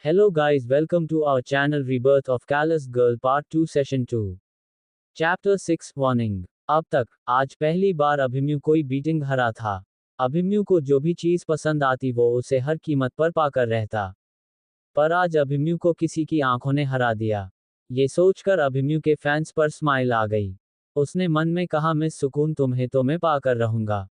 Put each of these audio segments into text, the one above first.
Hello guys, welcome to our channel Rebirth of Callous Girl Part 2 Session 2. Chapter 6 Warning. अब तक, आज पहली बार अभिमन्यु कोई बीटिंग हरा था। अभिमन्यु को जो भी चीज पसंद आती वो उसे हर कीमत पर पाकर रहता। पर आज अभिमन्यु को किसी की आंखों ने हरा दिया। ये सोचकर अभिमन्यु के फैंस पर स्माइल आ गई। उसने मन में कहा, मिस सुकून तुम्हें तो मैं पाकर रहूंगा।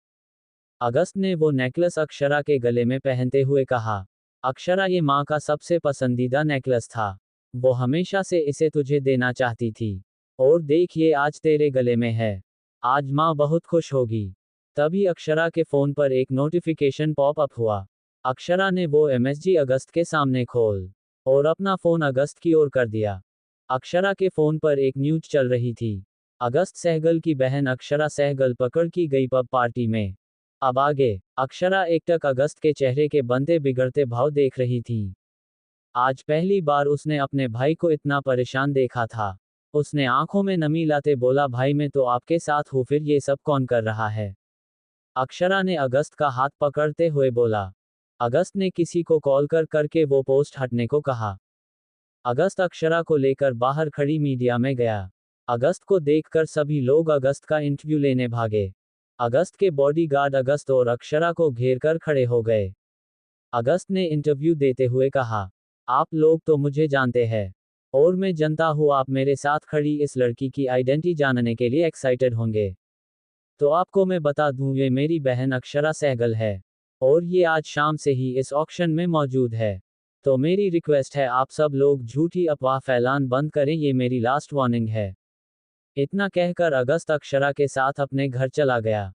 अगस्त ने वो नेकलेस अक्षरा के गले में पहनते हुए कहा, अक्षरा ये माँ का सबसे पसंदीदा नेकलेस था। वो हमेशा से इसे तुझे देना चाहती थी। और देख ये आज तेरे गले में है। आज माँ बहुत खुश होगी। तभी अक्षरा के फोन पर एक नोटिफिकेशन पॉप अप हुआ। अक्षरा ने वो एमएसजी अगस्त के सामने खोल और अपना फोन अगस्त की ओर कर दिया। अक्षरा के फोन पर एक न्यूज चल रही थी। अगस्त सहगल की बहन अक्षरा सहगल पकड़ की गई पब पार्टी में। अब आगे, अक्षरा एकटक अगस्त के चेहरे के बनते बिगड़ते भाव देख रही थी। आज पहली बार उसने अपने भाई को इतना परेशान देखा था। उसने आंखों में नमी लाते बोला, भाई मैं तो आपके साथ हूँ, फिर ये सब कौन कर रहा है? अक्षरा ने अगस्त का हाथ पकड़ते हुए बोला। अगस्त ने किसी को कॉल करके वो पोस्ट हटने को कहा। अगस्त अक्षरा को लेकर बाहर खड़ी मीडिया में गया। अगस्त को देखकर सभी लोग अगस्त का इंटरव्यू लेने भागे। अगस्त के बॉडीगार्ड अगस्त और अक्षरा को घेर कर खड़े हो गए। अगस्त ने इंटरव्यू देते हुए कहा, आप लोग तो मुझे जानते हैं और मैं जनता हूँ, आप मेरे साथ खड़ी इस लड़की की आइडेंटिटी जानने के लिए एक्साइटेड होंगे। तो आपको मैं बता दूं, ये मेरी बहन अक्षरा सहगल है और ये आज शाम से ही इस ऑक्शन में मौजूद है। तो मेरी रिक्वेस्ट है, आप सब लोग झूठी अफवाह फैलान बंद करें, ये मेरी लास्ट वार्निंग है। इतना कहकर अगस्त अक्षरा के साथ अपने घर चला गया।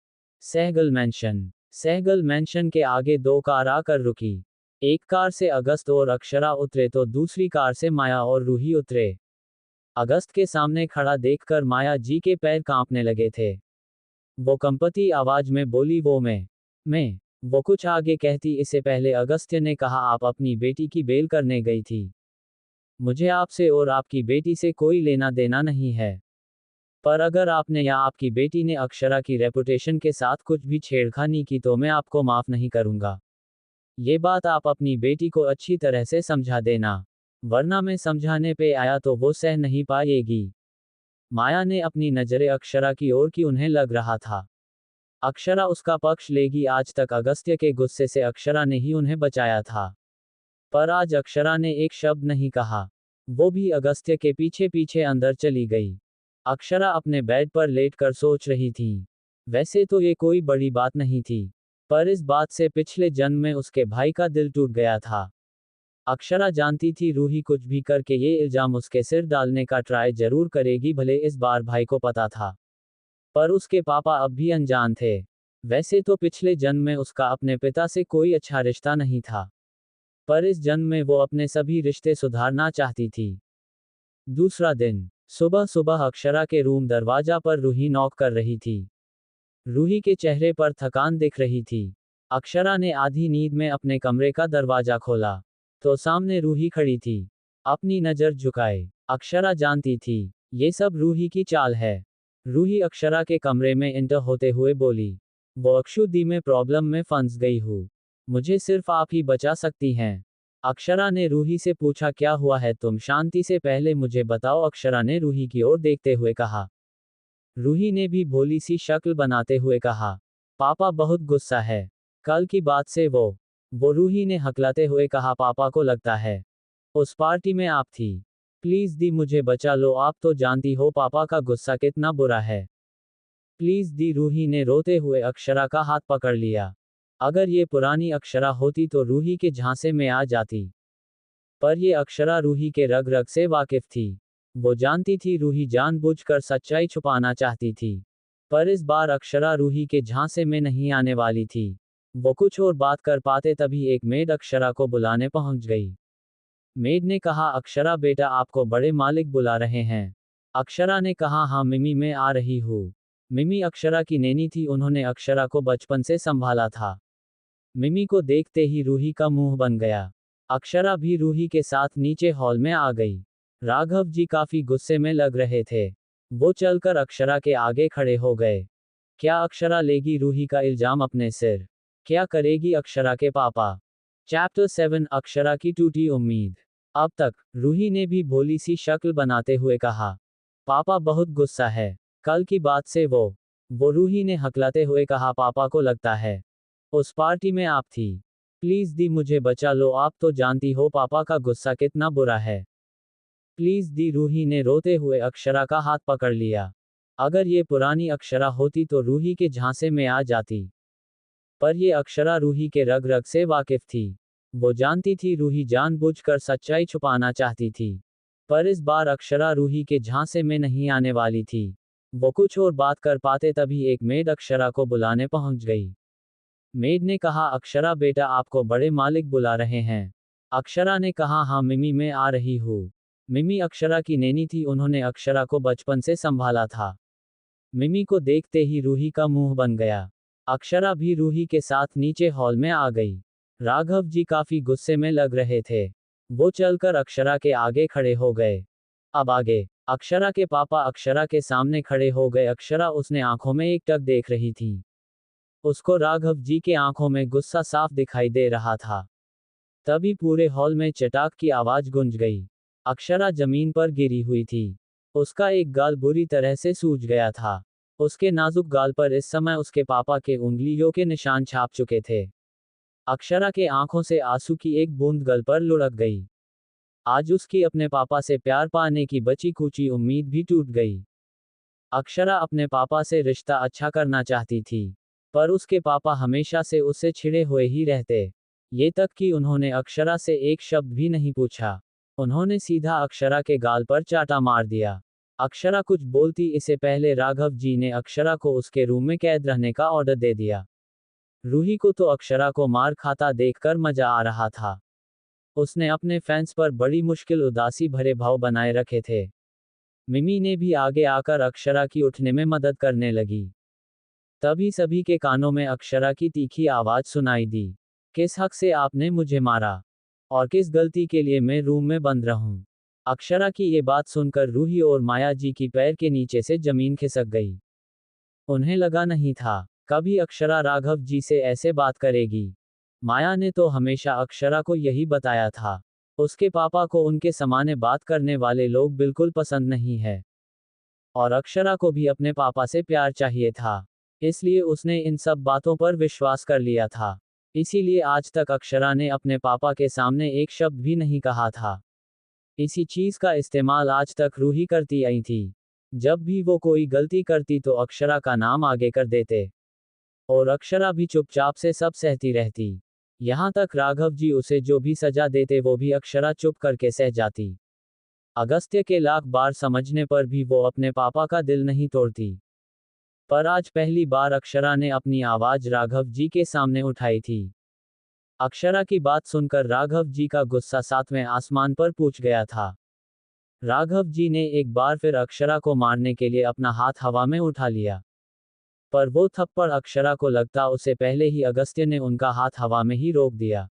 सहगल मैंशन के आगे दो कार आकर रुकी। एक कार से अगस्त और अक्षरा उतरे तो दूसरी कार से माया और रूही उतरे। अगस्त के सामने खड़ा देखकर माया जी के पैर कांपने लगे थे। वो कंपती आवाज में बोली, वो मैं वो कुछ आगे कहती, इससे पहले अगस्त्य ने कहा, आप अपनी बेटी की बेल करने गई थी। मुझे आपसे और आपकी बेटी से कोई लेना देना नहीं है। पर अगर आपने या आपकी बेटी ने अक्षरा की रेपुटेशन के साथ कुछ भी छेड़खानी की तो मैं आपको माफ नहीं करूंगा। ये बात आप अपनी बेटी को अच्छी तरह से समझा देना, वरना मैं समझाने पे आया तो वो सह नहीं पाएगी। माया ने अपनी नजरें अक्षरा की ओर की, उन्हें लग रहा था अक्षरा उसका पक्ष लेगी। आज तक अगस्त्य के गुस्से से अक्षरा ने ही उन्हें बचाया था, पर आज अक्षरा ने एक शब्द नहीं कहा। वो भी अगस्त्य के पीछे पीछे अंदर चली गई। अक्षरा अपने बेड पर लेटकर सोच रही थी। वैसे तो ये कोई बड़ी बात नहीं थी, पर इस बात से पिछले जन्म में उसके भाई का दिल टूट गया था। अक्षरा जानती थी रूही कुछ भी करके ये इल्जाम उसके सिर डालने का ट्राई जरूर करेगी, भले इस बार भाई को पता था, पर उसके पापा अब भी अनजान थे। वैसे तो पिछले जन्म में उसका अपने पिता से कोई अच्छा रिश्ता नहीं था, पर इस जन्म में वो अपने सभी रिश्ते सुधारना चाहती थी। दूसरा दिन, सुबह सुबह अक्षरा के रूम दरवाजा पर रूही नॉक कर रही थी। रूही के चेहरे पर थकान दिख रही थी। अक्षरा ने आधी नींद में अपने कमरे का दरवाजा खोला तो सामने रूही खड़ी थी, अपनी नजर झुकाए। अक्षरा जानती थी ये सब रूही की चाल है। रूही अक्षरा के कमरे में एंटर होते हुए बोली, वो अक्षुदी में प्रॉब्लम में फंस गई हूँ, मुझे सिर्फ आप ही बचा सकती हैं। अक्षरा ने रूही से पूछा, क्या हुआ है, तुम शांति से पहले मुझे बताओ, अक्षरा ने रूही की ओर देखते हुए कहा। रूही ने भी भोली सी शक्ल बनाते हुए कहा, पापा बहुत गुस्सा है, कल की बात से वो रूही ने हकलाते हुए कहा, पापा को लगता है उस पार्टी में आप थी, प्लीज दी मुझे बचा लो, आप तो जानती हो पापा का गुस्सा कितना बुरा है, प्लीज दी। रूही ने रोते हुए अक्षरा का हाथ पकड़ लिया। अगर ये पुरानी अक्षरा होती तो रूही के झांसे में आ जाती, पर ये अक्षरा रूही के रग रग से वाकिफ थी। वो जानती थी रूही जानबूझकर सच्चाई छुपाना चाहती थी, पर इस बार अक्षरा रूही के झांसे में नहीं आने वाली थी। वो कुछ और बात कर पाते तभी एक मेड अक्षरा को बुलाने पहुंच गई। मेड ने कहा, अक्षरा बेटा आपको बड़े मालिक बुला रहे हैं। अक्षरा ने कहा, हाँ मिमी मैं आ रही हूँ। मिमी अक्षरा की नैनी थी, उन्होंने अक्षरा को बचपन से संभाला था। मिमी को देखते ही रूही का मुंह बन गया। अक्षरा भी रूही के साथ नीचे हॉल में आ गई। राघव जी काफी गुस्से में लग रहे थे। वो चलकर अक्षरा के आगे खड़े हो गए। क्या अक्षरा लेगी रूही का इल्जाम अपने सिर? क्या करेगी अक्षरा के पापा? चैप्टर 7 अक्षरा की टूटी उम्मीद। अब तक रूही ने भी भोली सी शक्ल बनाते हुए कहा, पापा बहुत गुस्सा है, कल की बात से वो रूही ने हकलाते हुए कहा, पापा को लगता है उस पार्टी में आप थी। प्लीज दी मुझे बचा लो, आप तो जानती हो पापा का गुस्सा कितना बुरा है। प्लीज दी, रूही ने रोते हुए अक्षरा का हाथ पकड़ लिया। अगर ये पुरानी अक्षरा होती तो रूही के झांसे में आ जाती, पर ये अक्षरा रूही के रग रग से वाकिफ थी। वो जानती थी रूही जानबूझकर सच्चाई छुपाना चाहती थी, पर इस बार अक्षरा रूही के झांसे में नहीं आने वाली थी। वो कुछ और बात कर पाते तभी एक मेड अक्षरा को बुलाने पहुंच गई। मेड ने कहा, अक्षरा बेटा आपको बड़े मालिक बुला रहे हैं। अक्षरा ने कहा, हाँ मिमी मैं आ रही हूँ। मिमी अक्षरा की नैनी थी, उन्होंने अक्षरा को बचपन से संभाला था। मिमी को देखते ही रूही का मुंह बन गया। अक्षरा भी रूही के साथ नीचे हॉल में आ गई। राघव जी काफी गुस्से में लग रहे थे। वो चलकर अक्षरा के आगे खड़े हो गए। अब आगे अक्षरा के पापा अक्षरा के सामने खड़े हो गए। अक्षरा उसने आंखों में एकटक देख रही थी। उसको राघव जी के आंखों में गुस्सा साफ दिखाई दे रहा था। तभी पूरे हॉल में चटाक की आवाज गूंज गई। अक्षरा जमीन पर गिरी हुई थी। उसका एक गाल बुरी तरह से सूज गया था। उसके नाजुक गाल पर इस समय उसके पापा के उंगलियों के निशान छाप चुके थे। अक्षरा के आंखों से आंसू की एक बूंद गल पर लुढ़क गई। आज उसकी अपने पापा से प्यार पाने की बची कुची उम्मीद भी टूट गई। अक्षरा अपने पापा से रिश्ता अच्छा करना चाहती थी, पर उसके पापा हमेशा से उससे छिड़े हुए ही रहते। ये तक कि उन्होंने अक्षरा से एक शब्द भी नहीं पूछा। उन्होंने सीधा अक्षरा के गाल पर चाटा मार दिया। अक्षरा कुछ बोलती इससे पहले राघव जी ने अक्षरा को उसके रूम में कैद रहने का ऑर्डर दे दिया। रूही को तो अक्षरा को मार खाता देखकर मजा आ रहा था। उसने अपने फैंस पर बड़ी मुश्किल उदासी भरे भाव बनाए रखे थे। मिमी ने भी आगे आकर अक्षरा की उठने में मदद करने लगी। तभी सभी के कानों में अक्षरा की तीखी आवाज सुनाई दी, किस हक से आपने मुझे मारा और किस गलती के लिए मैं रूम में बंद रहूं। अक्षरा की ये बात सुनकर रूही और माया जी की पैर के नीचे से जमीन खिसक गई। उन्हें लगा नहीं था कभी अक्षरा राघव जी से ऐसे बात करेगी। माया ने तो हमेशा अक्षरा को यही बताया था, उसके पापा को उनके समाने बात करने वाले लोग बिल्कुल पसंद नहीं है। और अक्षरा को भी अपने पापा से प्यार चाहिए था, इसलिए उसने इन सब बातों पर विश्वास कर लिया था। इसीलिए आज तक अक्षरा ने अपने पापा के सामने एक शब्द भी नहीं कहा था। इसी चीज का इस्तेमाल आज तक रूही करती आई थी। जब भी वो कोई गलती करती तो अक्षरा का नाम आगे कर देते, और अक्षरा भी चुपचाप से सब सहती रहती। यहाँ तक राघव जी उसे जो भी सजा देते वो भी अक्षरा चुप करके सह जाती। अगस्त्य के लाख बार समझने पर भी वो अपने पापा का दिल नहीं तोड़ती। पर आज पहली बार अक्षरा ने अपनी आवाज राघव जी के सामने उठाई थी। अक्षरा की बात सुनकर राघव जी का गुस्सा सातवें आसमान पर पहुंच गया था। राघव जी ने एक बार फिर अक्षरा को मारने के लिए अपना हाथ हवा में उठा लिया, पर वो थप्पड़ अक्षरा को लगता उससे पहले ही अगस्त्य ने उनका हाथ हवा में ही रोक दिया।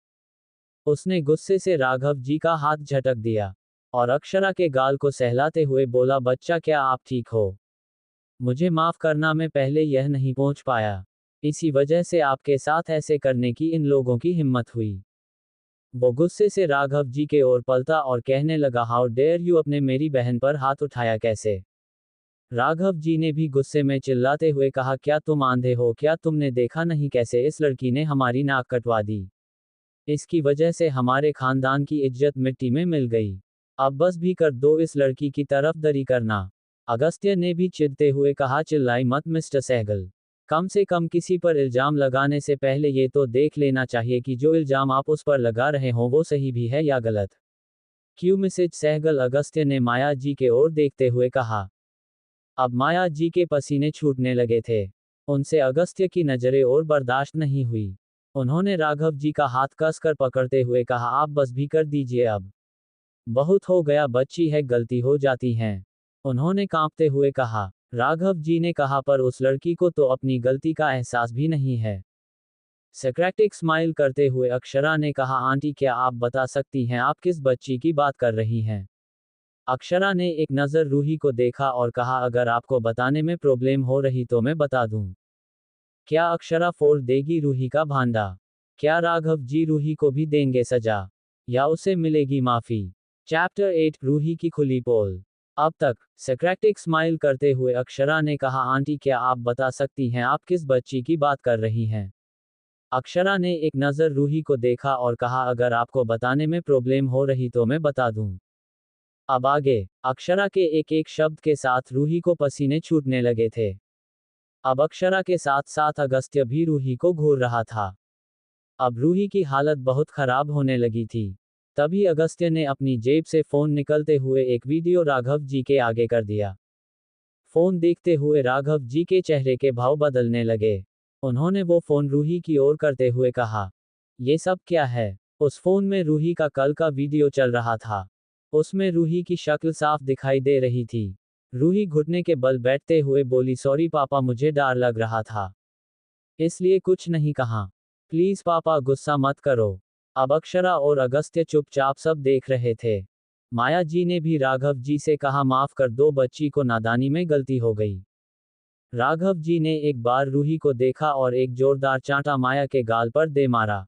उसने गुस्से से राघव जी का हाथ झटक दिया और अक्षरा के गाल को सहलाते हुए बोला, बच्चा क्या आप ठीक हो? मुझे माफ करना, मैं पहले यह नहीं पहुंच पाया। इसी वजह से आपके साथ ऐसे करने की इन लोगों की हिम्मत हुई। वो गुस्से से राघव जी के ओर पलटा और कहने लगा, हाउ डेयर यू, अपने मेरी बहन पर हाथ उठाया कैसे? राघव जी ने भी गुस्से में चिल्लाते हुए कहा, क्या तुम आंधे हो क्या? तुमने देखा नहीं कैसे इस लड़की ने हमारी नाक कटवा दी? इसकी वजह से हमारे खानदान की इज्जत मिट्टी में मिल गई। अब बस भी कर दो, इस लड़की की तरफदारी करना। अगस्त्य ने भी चिढ़ते हुए कहा, चिल्लाई मत मिस्टर सहगल। कम से कम किसी पर इल्जाम लगाने से पहले ये तो देख लेना चाहिए कि जो इल्जाम आप उस पर लगा रहे हो वो सही भी है या गलत। क्यों मिसेज सहगल? अगस्त्य ने माया जी के ओर देखते हुए कहा। अब माया जी के पसीने छूटने लगे थे। उनसे अगस्त्य की नजरें और बर्दाश्त नहीं हुई। उन्होंने राघव जी का हाथ कसकर पकड़ते हुए कहा, आप बस भी कर दीजिए अब। बहुत हो गया, बच्ची है, गलती हो जाती हैं। उन्होंने कांपते हुए कहा। राघव जी ने कहा, पर उस लड़की को तो अपनी गलती का एहसास भी नहीं है। सेक्रेटिक स्माइल करते हुए अक्षरा ने कहा, आंटी क्या आप बता सकती हैं आप किस बच्ची की बात कर रही हैं? अक्षरा ने एक नज़र रूही को देखा और कहा, अगर आपको बताने में प्रॉब्लम हो रही तो मैं बता दूं। क्या अक्षरा फोड़ देगी रूही का भांडा? क्या राघव जी रूही को भी देंगे सजा, या उसे मिलेगी माफी? चैप्टर 8 रूही की खुली पोल। अब तक सेक्रेटिक स्माइल करते हुए अक्षरा ने कहा, आंटी क्या आप बता सकती हैं आप किस बच्ची की बात कर रही हैं? अक्षरा ने एक नज़र रूही को देखा और कहा, अगर आपको बताने में प्रॉब्लम हो रही तो मैं बता दूं। अब आगे। अक्षरा के एक एक शब्द के साथ रूही को पसीने छूटने लगे थे। अब अक्षरा के साथ साथ अगस्त्य भी रूही को घूर रहा था। अब रूही की हालत बहुत खराब होने लगी थी। तभी अगस्त्य ने अपनी जेब से फोन निकलते हुए एक वीडियो राघव जी के आगे कर दिया। फोन देखते हुए राघव जी के चेहरे के भाव बदलने लगे। उन्होंने वो फोन रूही की ओर करते हुए कहा, ये सब क्या है? उस फोन में रूही का कल का वीडियो चल रहा था। उसमें रूही की शक्ल साफ दिखाई दे रही थी। रूही घुटने के बल बैठते हुए बोली, सॉरी पापा, मुझे डर लग रहा था, इसलिए कुछ नहीं कहा। प्लीज पापा गुस्सा मत करो। अब अक्षरा और अगस्त्य चुपचाप सब देख रहे थे। माया जी ने भी राघव जी से कहा, माफ कर दो बच्ची को, नादानी में गलती हो गई। राघव जी ने एक बार रूही को देखा और एक जोरदार चांटा माया के गाल पर दे मारा।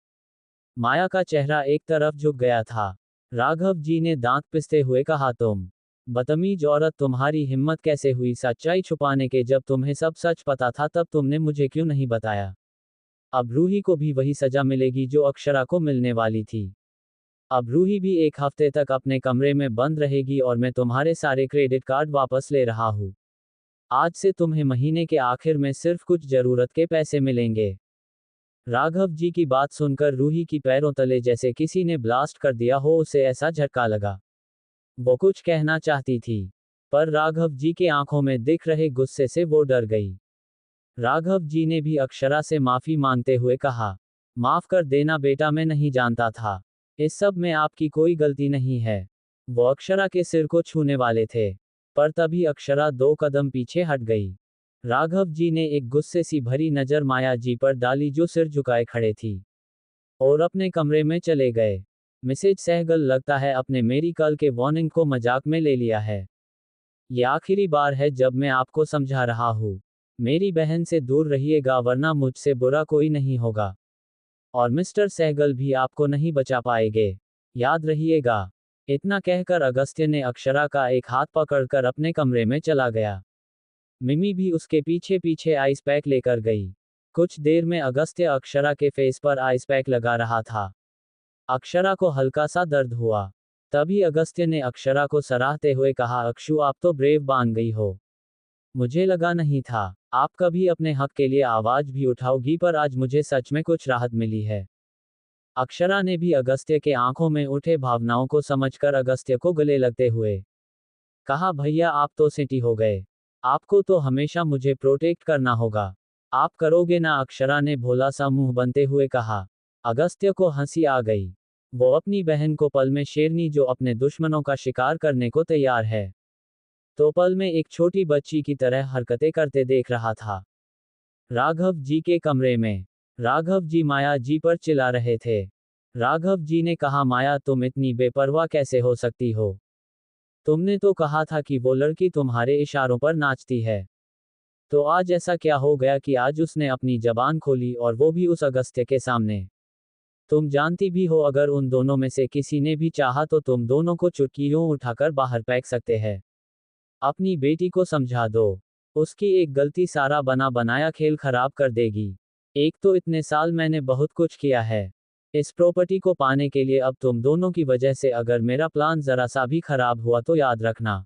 माया का चेहरा एक तरफ झुक गया था। राघव जी ने दांत पिसते हुए कहा, तुम बदतमीज औरत, तुम्हारी हिम्मत कैसे हुई सच्चाई छुपाने के? जब तुम्हें सब सच पता था तब तुमने मुझे क्यों नहीं बताया? अब रूही को भी वही सजा मिलेगी जो अक्षरा को मिलने वाली थी। अब रूही भी एक हफ्ते तक अपने कमरे में बंद रहेगी और मैं तुम्हारे सारे क्रेडिट कार्ड वापस ले रहा हूँ। आज से तुम्हें महीने के आखिर में सिर्फ कुछ जरूरत के पैसे मिलेंगे। राघव जी की बात सुनकर रूही की पैरों तले जैसे किसी ने ब्लास्ट कर दिया हो, उसे ऐसा झटका लगा। वो कुछ कहना चाहती थी, पर राघव जी के आंखों में दिख रहे गुस्से से वो डर गई। राघव जी ने भी अक्षरा से माफी मांगते हुए कहा, माफ कर देना बेटा, मैं नहीं जानता था। इस सब में आपकी कोई गलती नहीं है। वो अक्षरा के सिर को छूने वाले थे, पर तभी अक्षरा 2 कदम पीछे हट गई। राघव जी ने एक गुस्से सी भरी नजर माया जी पर डाली जो सिर झुकाए खड़े थी, और अपने कमरे में चले गए। मिसेज सहगल, लगता है आपने मेरी कल के वार्निंग को मजाक में ले लिया है। ये आखिरी बार है जब मैं आपको समझा रहा हूँ। मेरी बहन से दूर रहिएगा वरना मुझसे बुरा कोई नहीं होगा। और मिस्टर सहगल भी आपको नहीं बचा पाएंगे, याद रहिएगा। इतना कहकर अगस्त्य ने अक्षरा का एक हाथ पकड़कर अपने कमरे में चला गया। मिमी भी उसके पीछे पीछे आइस पैक लेकर गई। कुछ देर में अगस्त्य अक्षरा के फेस पर आइस पैक लगा रहा था। अक्षरा को हल्का सा दर्द हुआ। तभी अगस्त्य ने अक्षरा को सराहते हुए कहा, अक्षु आप तो ब्रेव बन गई हो। मुझे लगा नहीं था आप कभी अपने हक के लिए आवाज भी उठाओगी, पर आज मुझे सच में कुछ राहत मिली है। अक्षरा ने भी अगस्त्य के आंखों में उठे भावनाओं को समझकर अगस्त्य को गले लगते हुए कहा, भैया आप तो सेठी हो गए। आपको तो हमेशा मुझे प्रोटेक्ट करना होगा। आप करोगे ना? अक्षरा ने भोला सा मुंह बनते हुए कहा। अगस्त्य को हंसी आ गई। वो अपनी बहन को पल में शेरनी जो अपने दुश्मनों का शिकार करने को तैयार है, तो पल में एक छोटी बच्ची की तरह हरकतें करते देख रहा था। राघव जी के कमरे में राघव जी माया जी पर चिल्ला रहे थे। राघव जी ने कहा, माया तुम इतनी बेपरवाह कैसे हो सकती हो? तुमने तो कहा था कि वो लड़की तुम्हारे इशारों पर नाचती है। तो आज ऐसा क्या हो गया कि आज उसने अपनी जबान खोली, और वो भी उस अगस्त्य के सामने? तुम जानती भी हो अगर उन दोनों में से किसी ने भी चाहा तो तुम दोनों को चुटकियों उठाकर बाहर फेंक सकते हैं। अपनी बेटी को समझा दो। उसकी एक गलती सारा बना बनाया खेल खराब कर देगी। एक तो इतने साल मैंने बहुत कुछ किया है इस प्रॉपर्टी को पाने के लिए, अब तुम दोनों की वजह से अगर मेरा प्लान जरा सा भी खराब हुआ तो याद रखना।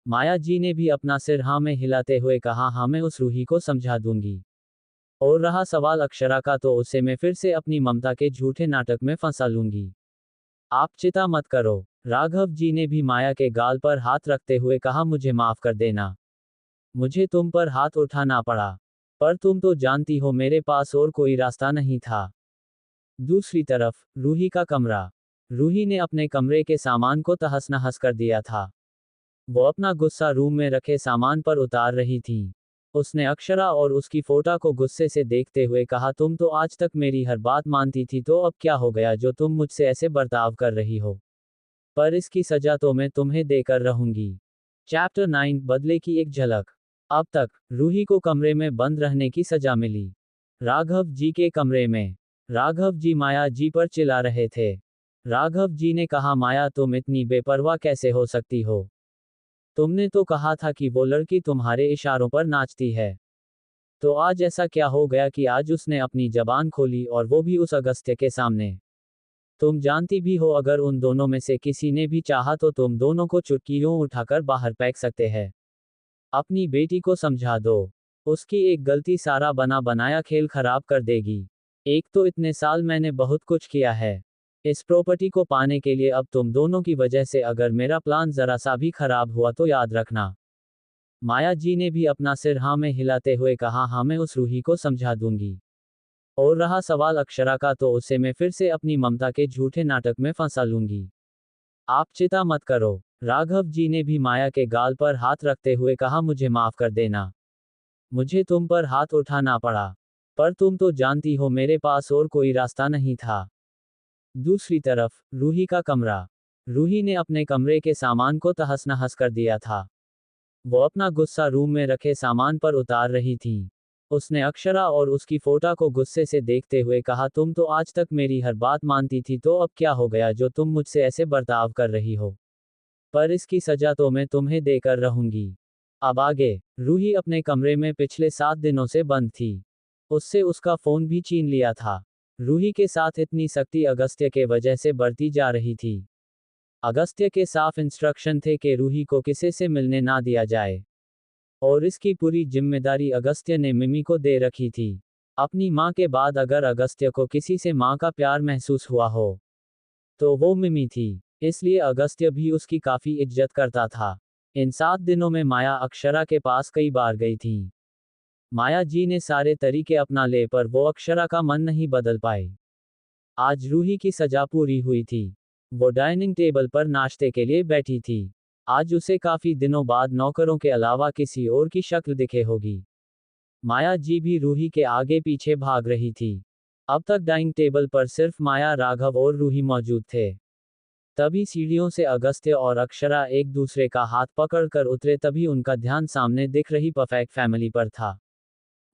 माया जी ने भी अपना सिर हाँ में हिलाते हुए कहा, हाँ मैं उस रूही को समझा दूंगी। और रहा सवाल अक्षरा का, तो उसे मैं फिर से अपनी ममता के झूठे नाटक में फंसा लूंगी। आप चिंता मत करो। राघव जी ने भी माया के गाल पर हाथ रखते हुए कहा, मुझे माफ कर देना। मुझे तुम पर हाथ उठाना पड़ा, पर तुम तो जानती हो मेरे पास और कोई रास्ता नहीं था। दूसरी तरफ रूही का कमरा। रूही ने अपने कमरे के सामान को तहस नहस कर दिया था। वो अपना गुस्सा रूम में रखे सामान पर उतार रही थी। उसने अक्षरा और उसकी फोटो को गुस्से से देखते हुए कहा, तुम तो आज तक मेरी हर बात मानती थी, तो अब क्या हो गया जो तुम मुझसे ऐसे बर्ताव कर रही हो? पर इसकी सजा तो मैं तुम्हें देकर रहूंगी। चैप्टर 9 बदले की एक झलक। अब तक रूही को कमरे में बंद रहने की सजा मिली। राघव जी के कमरे में राघव जी माया जी पर चिल्ला रहे थे। राघव जी ने कहा, माया तुम इतनी बेपरवाह कैसे हो सकती हो? तुमने तो कहा था कि वो लड़की तुम्हारे इशारों पर नाचती है। तो आज ऐसा क्या हो गया कि आज उसने अपनी जबान खोली, और वो भी उस अगस्त्य के सामने? तुम जानती भी हो अगर उन दोनों में से किसी ने भी चाहा तो तुम दोनों को चुटकियों उठाकर बाहर फेंक सकते हैं। अपनी बेटी को समझा दो। उसकी एक गलती सारा बना बनाया खेल खराब कर देगी। एक तो इतने साल मैंने बहुत कुछ किया है इस प्रॉपर्टी को पाने के लिए, अब तुम दोनों की वजह से अगर मेरा प्लान जरा सा भी खराब हुआ तो याद रखना। माया जी ने भी अपना सिर हाँ में हिलाते हुए कहा, हाँ मैं उस रूही को समझा दूंगी। और रहा सवाल अक्षरा का, तो उसे मैं फिर से अपनी ममता के झूठे नाटक में फंसा लूंगी। आप चिंता मत करो। राघव जी ने भी माया के गाल पर हाथ रखते हुए कहा, मुझे माफ कर देना। मुझे तुम पर हाथ उठाना पड़ा, पर तुम तो जानती हो मेरे पास और कोई रास्ता नहीं था। दूसरी तरफ रूही का कमरा। रूही ने अपने कमरे के सामान को तहस नहस कर दिया था। वो अपना गुस्सा रूम में रखे सामान पर उतार रही थी। उसने अक्षरा और उसकी फोटा को गुस्से से देखते हुए कहा, तुम तो आज तक मेरी हर बात मानती थी, तो अब क्या हो गया जो तुम मुझसे ऐसे बर्ताव कर रही हो? पर इसकी सजा तो मैं तुम्हें देकर रहूंगी। अब आगे। रूही अपने कमरे में पिछले 7 दिनों से बंद थी। उससे उसका फोन भी छीन लिया था। रूही के साथ इतनी सख्ती अगस्त्य के वजह से बढ़ती जा रही थी। अगस्त्य के साफ इंस्ट्रक्शन थे कि रूही को किसी से मिलने ना दिया जाए। और इसकी पूरी जिम्मेदारी अगस्त्य ने मिमी को दे रखी थी। अपनी माँ के बाद अगर अगस्त्य को किसी से माँ का प्यार महसूस हुआ हो, तो वो मिमी थी। इसलिए अगस्त्य भी उसकी काफी इज्जत करता था। इन 7 दिनों में माया अक्षरा के पास कई बार गई थी। माया जी ने सारे तरीके अपना ले, पर वो अक्षरा का मन नहीं बदल पाए। आज रूही की सजा पूरी हुई थी। वो डाइनिंग टेबल पर नाश्ते के लिए बैठी थी। आज उसे काफी दिनों बाद नौकरों के अलावा किसी और की शक्ल दिखे होगी। माया जी भी रूही के आगे पीछे भाग रही थी। अब तक डाइनिंग टेबल पर सिर्फ माया, राघव और रूही मौजूद थे। तभी सीढ़ियों से अगस्त्य और अक्षरा एक दूसरे का हाथ पकड़कर उतरे। तभी उनका ध्यान सामने दिख रही परफेक्ट फैमिली पर था।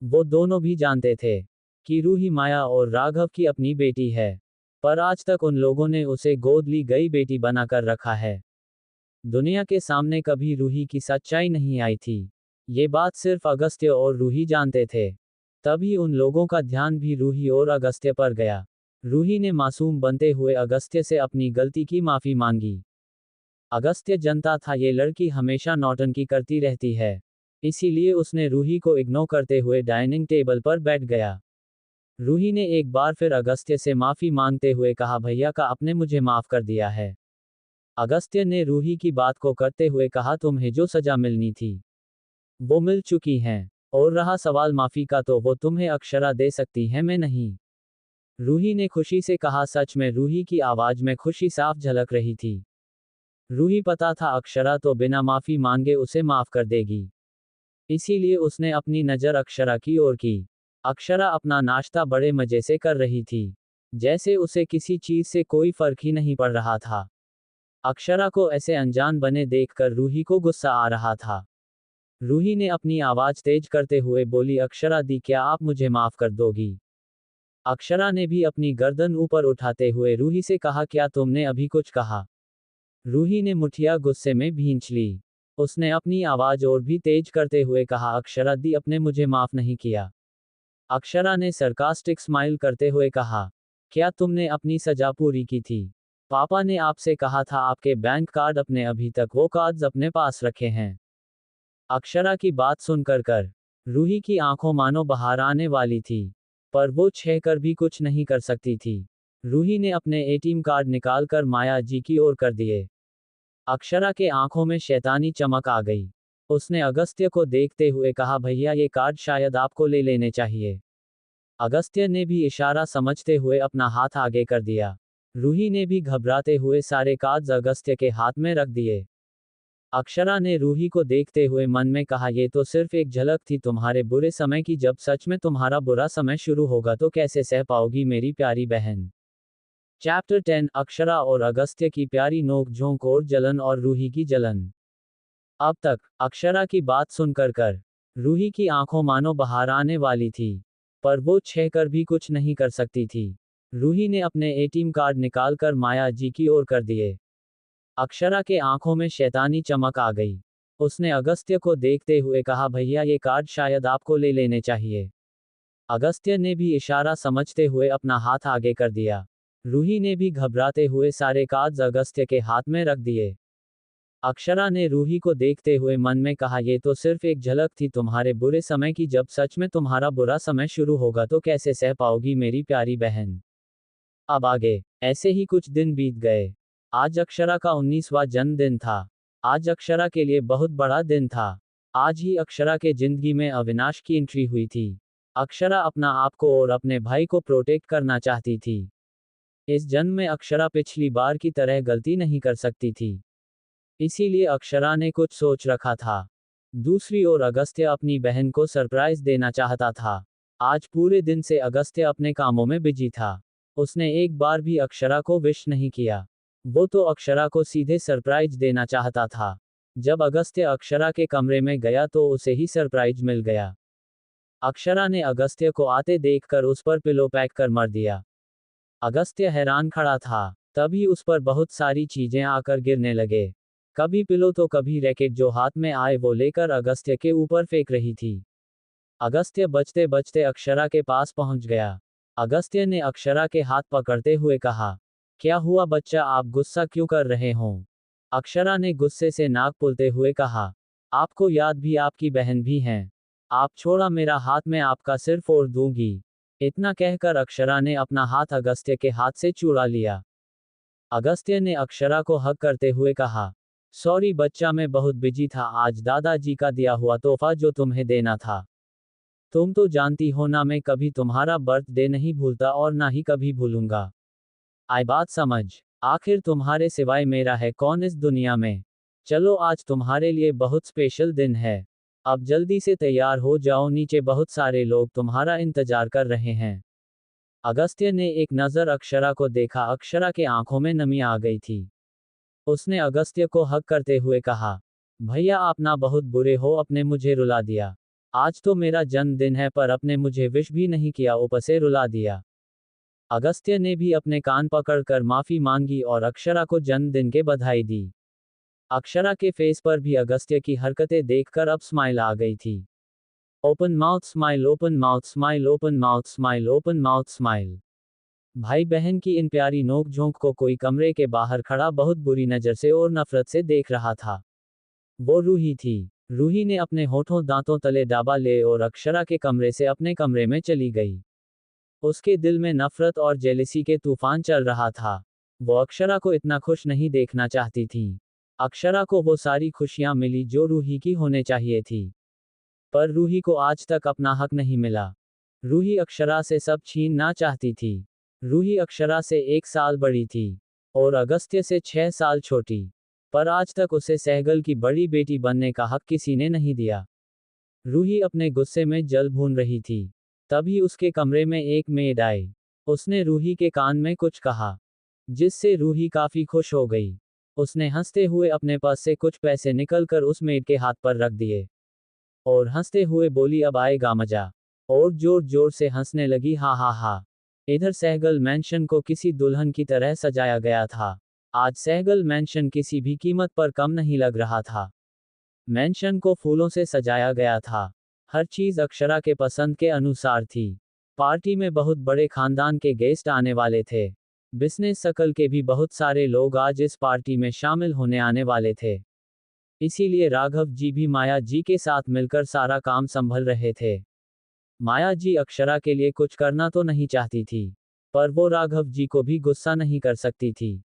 वो दोनों भी जानते थे कि रूही माया और राघव की अपनी बेटी है, पर आज तक उन लोगों ने उसे गोद ली गई बेटी बनाकर रखा है। दुनिया के सामने कभी रूही की सच्चाई नहीं आई थी। ये बात सिर्फ अगस्त्य और रूही जानते थे। तभी उन लोगों का ध्यान भी रूही और अगस्त्य पर गया। रूही ने मासूम बनते हुए अगस्त्य से अपनी गलती की माफी मांगी। अगस्त्य जनता था ये लड़की हमेशा नौटंकी करती रहती है, इसीलिए उसने रूही को इग्नोर करते हुए डाइनिंग टेबल पर बैठ गया। रूही ने एक बार फिर अगस्त्य से माफी मांगते हुए कहा, भैया का आपने मुझे माफ कर दिया है। अगस्त्य ने रूही की बात को करते हुए कहा, तुम्हें जो सजा मिलनी थी वो मिल चुकी है, और रहा सवाल माफी का, तो वो तुम्हें अक्षरा दे सकती है, मैं नहीं। रूही ने खुशी से कहा। सच में रूही की आवाज में खुशी साफ झलक रही थी। रूही पता था अक्षरा तो बिना माफी मांगे उसे माफ कर देगी, इसीलिए उसने अपनी नजर अक्षरा की ओर की। अक्षरा अपना नाश्ता बड़े मजे से कर रही थी, जैसे उसे किसी चीज से कोई फर्क ही नहीं पड़ रहा था। अक्षरा को ऐसे अनजान बने देखकर रूही को गुस्सा आ रहा था। रूही ने अपनी आवाज तेज करते हुए बोली, अक्षरा दी, क्या आप मुझे माफ कर दोगी? अक्षरा ने भी अपनी गर्दन ऊपर उठाते हुए रूही से कहा, क्या तुमने अभी कुछ कहा? रूही ने मुठिया गुस्से में भींच ली। उसने अपनी आवाज और भी तेज करते हुए कहा, अक्षरा दी, अपने मुझे माफ नहीं किया। अक्षरा ने सरकास्टिक स्माइल करते हुए कहा, क्या तुमने अपनी सजा पूरी की थी? पापा ने आपसे कहा था आपके बैंक कार्ड अपने, अभी तक वो कार्ड्स अपने पास रखे हैं। अक्षरा की बात सुनकर रूही की आंखों मानो बाहर आने वाली थी, पर वो छह कर भी कुछ नहीं कर सकती थी। रूही ने अपने एटीएम कार्ड निकालकर माया जी की ओर कर दिए। अक्षरा के आंखों में शैतानी चमक आ गई। उसने अगस्त्य को देखते हुए कहा, भैया ये कार्ड शायद आपको ले लेने चाहिए। अगस्त्य ने भी इशारा समझते हुए अपना हाथ आगे कर दिया। रूही ने भी घबराते हुए सारे कार्ड्स अगस्त्य के हाथ में रख दिए। अक्षरा ने रूही को देखते हुए मन में कहा, ये तो सिर्फ एक झलक थी तुम्हारे बुरे समय की, जब सच में तुम्हारा बुरा समय शुरू होगा तो कैसे सह पाओगी मेरी प्यारी बहन। चैप्टर 10 अक्षरा और अगस्त्य की प्यारी नोक झोंक और जलन और रूही की जलन। अब तक अक्षरा की बात सुनकर रूही की आंखों मानो बाहर आने वाली थी, पर वो छह कर भी कुछ नहीं कर सकती थी। रूही ने अपने एटीएम कार्ड निकालकर माया जी की ओर कर दिए। अक्षरा के आंखों में शैतानी चमक आ गई। उसने अगस्त्य को देखते हुए कहा, भैया ये कार्ड शायद आपको ले लेने चाहिए। अगस्त्य ने भी इशारा समझते हुए अपना हाथ आगे कर दिया। रूही ने भी घबराते हुए सारे कार्ड्स अगस्त्य के हाथ में रख दिए। अक्षरा ने रूही को देखते हुए मन में कहा, ये तो सिर्फ एक झलक थी तुम्हारे बुरे समय की, जब सच में तुम्हारा बुरा समय शुरू होगा तो कैसे सह पाओगी मेरी प्यारी बहन। अब आगे। ऐसे ही कुछ दिन बीत गए। आज अक्षरा का 19वां जन्मदिन था। आज अक्षरा के लिए बहुत बड़ा दिन था। आज ही अक्षरा के जिंदगी में अविनाश की एंट्री हुई थी। अक्षरा अपना आप को और अपने भाई को प्रोटेक्ट करना चाहती थी। इस जन्म में अक्षरा पिछली बार की तरह गलती नहीं कर सकती थी। इसीलिए अक्षरा ने कुछ सोच रखा था। दूसरी ओर अगस्त्य अपनी बहन को सरप्राइज देना चाहता था। आज पूरे दिन से अगस्त्य अपने कामों में बिजी था। उसने एक बार भी अक्षरा को विश नहीं किया। वो तो अक्षरा को सीधे सरप्राइज देना चाहता था। जब अगस्त्य अक्षरा के कमरे में गया तो उसे ही सरप्राइज मिल गया। अक्षरा ने अगस्त्य को आते देखकर उस पर पिलो पैक कर मर दिया। अगस्त्य हैरान खड़ा था। तभी उस पर बहुत सारी चीजें आकर गिरने लगे। कभी पिलो तो कभी रैकेट जो हाथ में आए वो लेकर अगस्त्य के ऊपर फेंक रही थी। अगस्त्य बचते बचते अक्षरा के पास पहुंच गया। अगस्त्य ने अक्षरा के हाथ पकड़ते हुए कहा, क्या हुआ बच्चा, आप गुस्सा क्यों कर रहे हो? अक्षरा ने गुस्से से नाक पुलते हुए कहा, आपको याद भी आपकी बहन भी हैं। आप छोड़ा मेरा हाथ, मैं आपका सिर फोड़ दूंगी। इतना कहकर अक्षरा ने अपना हाथ अगस्त्य के हाथ से छुड़ा लिया। अगस्त्य ने अक्षरा को हग करते हुए कहा, सॉरी बच्चा, मैं बहुत बिजी था आज, दादाजी का दिया हुआ तोहफा जो तुम्हें देना था। तुम तो जानती हो ना, मैं कभी तुम्हारा बर्थडे नहीं भूलता और ना ही कभी भूलूंगा। आई बात समझ? आखिर तुम्हारे सिवाय मेरा है कौन इस दुनिया में। चलो आज तुम्हारे लिए बहुत स्पेशल दिन है। अब जल्दी से तैयार हो जाओ, नीचे बहुत सारे लोग तुम्हारा इंतजार कर रहे हैं। अगस्त्य ने एक नज़र अक्षरा को देखा। अक्षरा के आंखों में नमी आ गई थी। उसने अगस्त्य को हग करते हुए कहा, भैया आप ना बहुत बुरे हो, अपने मुझे रुला दिया। आज तो मेरा जन्मदिन है पर अपने मुझे विश भी नहीं किया, ऊपर से रुला दिया। अगस्त्य ने भी अपने कान पकड़कर माफी मांगी और अक्षरा को जन्मदिन के बधाई दी। अक्षरा के फेस पर भी अगस्त्य की हरकतें देखकर अब स्माइल आ गई थी। Open mouth smile, open mouth smile, open mouth smile, open mouth smile. भाई बहन की इन प्यारी नोक-झोंक को कोई कमरे के बाहर खड़ा बहुत बुरी नज़र से और नफरत से देख रहा था। वो रूही थी। रूही ने अपने होठों दांतों तले डाबा ले और अक्षरा के कमरे से अपने कमरे में चली गई। उसके दिल में नफरत और जेलसी के तूफान चल रहा था। वो अक्षरा को इतना खुश नहीं देखना चाहती थी। अक्षरा को वो सारी खुशियां मिली जो रूही की होने चाहिए थी। पर रूही को आज तक अपना हक नहीं मिला। रूही अक्षरा से सब छीनना चाहती थी। रूही अक्षरा से 1 साल बड़ी थी और अगस्त्य से 6 साल छोटी। पर आज तक उसे सहगल की बड़ी बेटी बनने का हक किसी ने नहीं दिया। रूही अपने गुस्से में जल भून रही थी। तभी उसके कमरे में एक मेड आई। उसने रूही के कान में कुछ कहा, जिससे रूही काफी खुश हो गई। उसने हंसते हुए अपने पास से कुछ पैसे निकलकर उस मेड के हाथ पर रख दिए और हंसते हुए बोली, अब आएगा मजा। और जोर जोर से हंसने लगी, हा हा हा। इधर सहगल मैंशन को किसी दुल्हन की तरह सजाया गया था। आज सहगल मैंशन किसी भी कीमत पर कम नहीं लग रहा था। मैंशन को फूलों से सजाया गया था। हर चीज अक्षरा के पसंद के अनुसार थी। पार्टी में बहुत बड़े खानदान के गेस्ट आने वाले थे। बिजनेस सर्कल के भी बहुत सारे लोग आज इस पार्टी में शामिल होने आने वाले थे। इसीलिए राघव जी भी माया जी के साथ मिलकर सारा काम संभल रहे थे। माया जी अक्षरा के लिए कुछ करना तो नहीं चाहती थी, पर वो राघव जी को भी गुस्सा नहीं कर सकती थी।